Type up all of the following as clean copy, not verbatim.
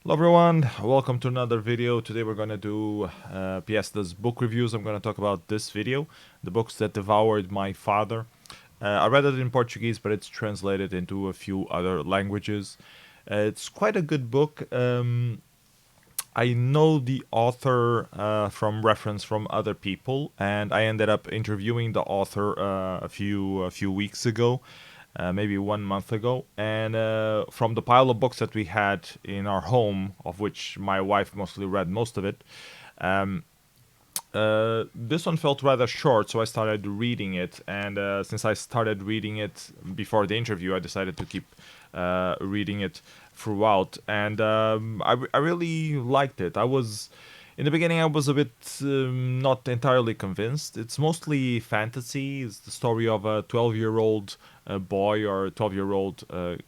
Hello everyone, welcome to another video. Today we're gonna do Piesta's book reviews. I'm gonna talk about this video, the books that devoured my father. I read it in Portuguese, but it's translated into a few other languages. It's quite a good book. I know the author from reference from other people, and I ended up interviewing the author a few weeks ago, maybe 1 month ago. And from the pile of books that we had in our home, of which my wife mostly read most of it, um, this one felt rather short, so I started reading it. And since I started reading it before the interview, I decided to keep reading it throughout. And I really liked it. In the beginning, I was a bit not entirely convinced. It's mostly fantasy. It's the story of a 12-year-old boy or 12-year-old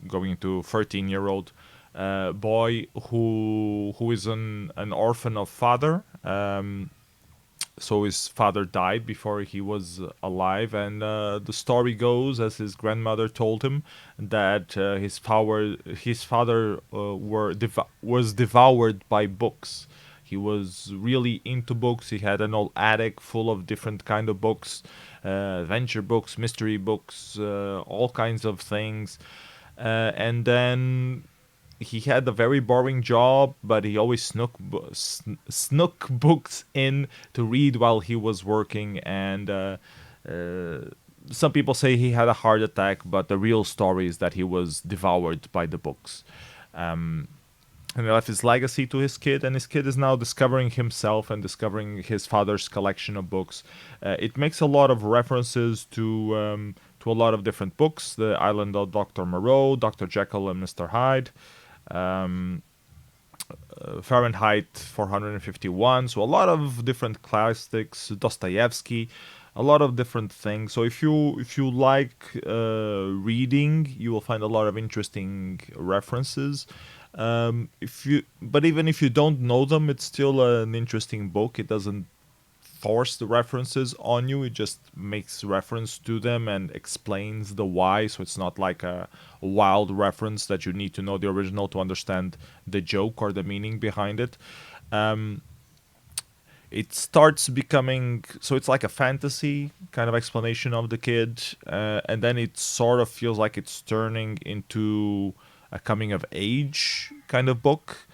going to 13-year-old boy who is an orphan of father. So his father died before he was alive, and the story goes, as his grandmother told him, that his father was devoured by books. He was really into books. He had an old attic full of different kind of books, adventure books, mystery books, all kinds of things. And then he had a very boring job, but he always snuck books in to read while he was working. And uh, some people say he had a heart attack, but the real story is that he was devoured by the books. Um, and he left his legacy to his kid, and his kid is now discovering himself and discovering his father's collection of books. It makes a lot of references to a lot of different books: The Island of Dr. Moreau, Dr. Jekyll and Mr. Hyde, um, Fahrenheit 451. So a lot of different classics, Dostoevsky, a lot of different things. So if you like reading, you will find a lot of interesting references. If you But even if you don't know them, it's still an interesting book. It doesn't force the references on you. It just makes reference to them and explains the why. So it's not like a wild reference that you need to know the original to understand the joke or the meaning behind it. Um, it starts becoming, so it's like a fantasy kind of explanation of the kid, and then it sort of feels like it's turning into a coming of age kind of book.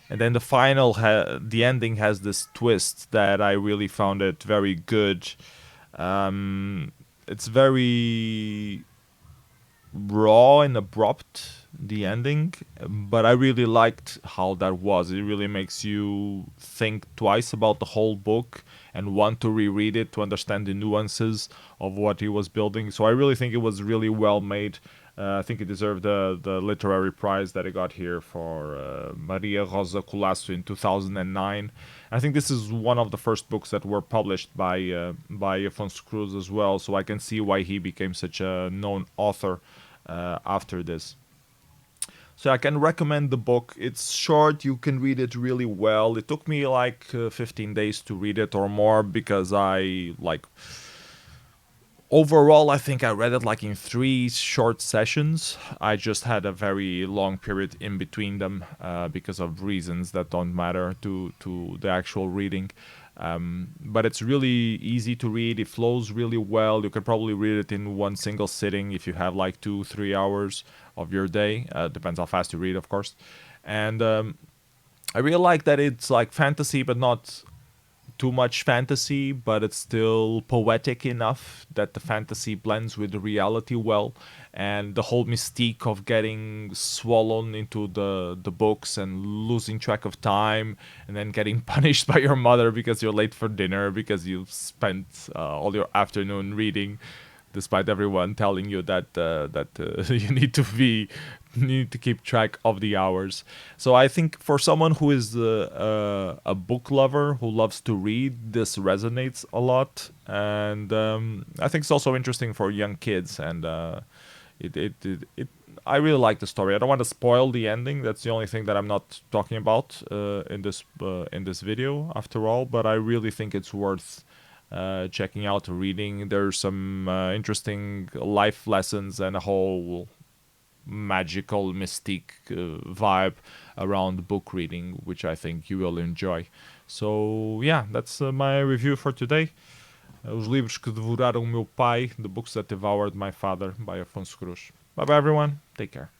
And then the ending has this twist that I really found it very good. It's very raw and abrupt, the ending, but I really liked how that was. It really makes you think twice about the whole book and want to reread it to understand the nuances of what he was building. So I really think it was really well made. I think it deserved the literary prize that it got here for Maria Rosa Colasso in 2009. I think this is one of the first books that were published by Afonso Cruz as well, so I can see why he became such a known author after this. So I can recommend the book. It's short, you can read it really well. It took me like 15 days to read it or more because I like overall I think I read it like in 3 short sessions. I just had a very long period in between them because of reasons that don't matter to the actual reading. But it's really easy to read. It flows really well. You can probably read it in one single sitting if you have like 2-3 hours of your day. Depends how fast you read, of course. And I really like that it's like fantasy, but not too much fantasy, but it's still poetic enough that the fantasy blends with the reality well, and the whole mystique of getting swollen into the books and losing track of time, and then getting punished by your mother because you're late for dinner because you spent all your afternoon reading, despite everyone telling you that you need to keep track of the hours. So I think for someone who is a book lover who loves to read, this resonates a lot, and I think it's also interesting for young kids. And it I really like the story. I don't want to spoil the ending. That's the only thing that I'm not talking about in this video, after all. But I really think it's worth checking out, reading. There's some interesting life lessons and a whole magical mystique vibe around book reading, which I think you will enjoy. So yeah, that's my review for today. Os livros que devoraram o meu pai, The Books That Devoured My Father, by Afonso Cruz. Bye bye everyone, take care.